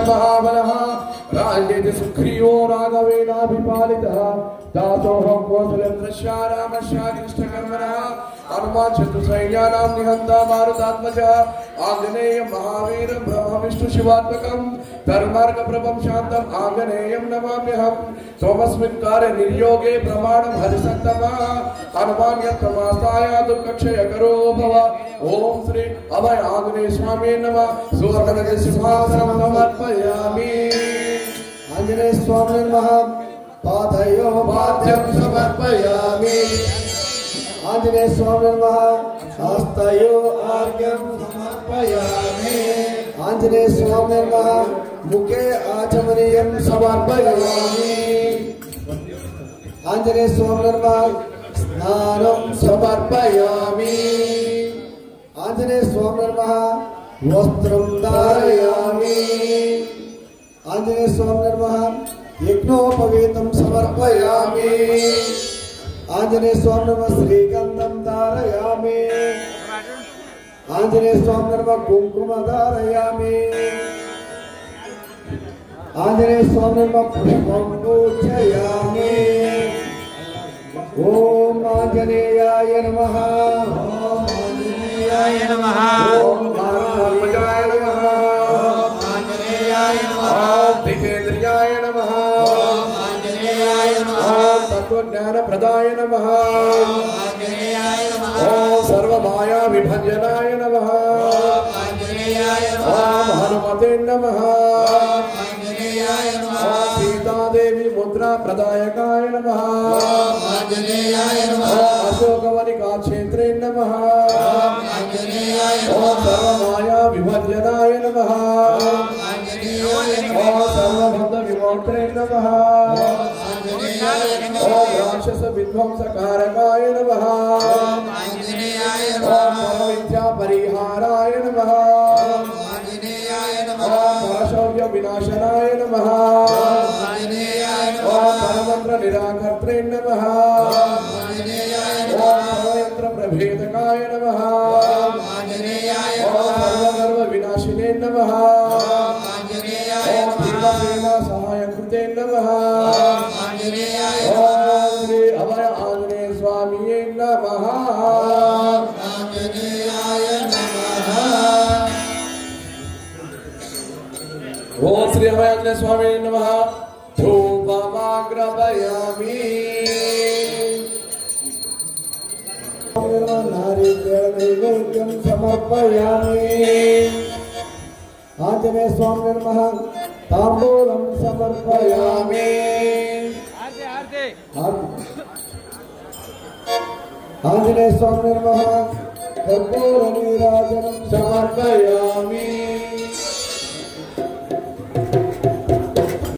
महाबलः राजेति सुग्रीवो राघवेणाभिपालितः दासोऽहं कौसलेन्द्रस्य रामस्यानिष्टकर्मणः हनुमान् शत्रुसैन्यानां निहन्ता मारुतात्मजः आञ्जनेयं महावीरं ब्रह्मविष्णुशिवात्मकं धर्मार्गप्रभं शान्तं आञ्जनेयं नमाम्यहं सोमस्मिन् कार्ये निर्योगे प्रमाणं हरिसत्तमः हनुमान् यत्तमास्ताय दुर्गक्षयकरो भव ओम श्री अभय आंजनेय स्वामी नमः सुवर्णनगर सिंहासनं समर्पयामि आंजनेय स्वामी नमः पादयो पाद्यं समर्पयामि आंजनेय स्वामी नमः हस्तयो आर्घ्यं समर्पयामि आंजनेय स्वामी नमः मुखे आचमनीयं समर्पयामि आंजनेय स्वामी नमः स्नानं समर्पयामि आंजनेय स्वामी नमः वस्त्रं धारयामि आंजनेय स्वामी नमः यज्ञोपवीतं समर्पयामि आंजनेय स्वामी नमः श्रीगंधं धारयामि आंजनेय स्वामी नमः कुंकुम धारयामि आंजनेय स्वामी नमः पुष्पं पूजयामि ओम आंजनेयाय नमः नमः ओम धर्मजाय नमः ओम आंजनेयाय नमः ओम दिपेन्द्रियाय नमः ओम आंजनेयाय नमः ओम तत्वज्ञानप्रदाय नमः ओम आंजनेयाय नमः ओम सर्वमाया विभञ्जनाय नमः ओम आंजनेयाय नमः ओम हनुमते नमः ओम आंजनेयाय नमः ओम सीतादेवी मुद्रा प्रदायकाय नमः ओम आंजनेयाय नमः ओम अशोकवनिका क्षेत्रे नमः ओम आंजनेयाय नमः ओम सर्वमाया विभञ्जनाय नमः ओम आंजनेयाय नमः ओम सर्वभक्त विमोक्त्रे नमः ओम आंजनेयाय नमः ओम राक्षस विध्वंसकारकाय नमः ओम आंजनेयाय नमः ओम सर्वविद्या परिहाराय नमः ओम आंजनेयाय नमः ओम परशौर्य विनाशनाय नमः ओम आंजनेयाय नमः ओम परमंत्र निराकर्त्रे नमः ओम आंजनेयाय नमः ओम सर्वयंत्र प्रभेदकाय नमः ओम आंजनेयाय नमः ओम सर्वगर्व विनाशिने नमः ओम आंजनेयाय नमः ओम भीमसेना सहायकृते नमः ओम आंजनेयाय नमः ओम श्री अभय आंजनेय स्वामिये नमः आंजनेयाय नमः ओम श्री अभय आंजनेय स्वामिये नमः धूपमाग्रपयामि नैवेद्यं समर्पयामि आंजनेय स्वामी नमः तांबूलं समर्पयामि आंजनेय स्वामी नमः कर्पूर नीराजनं समर्पयामि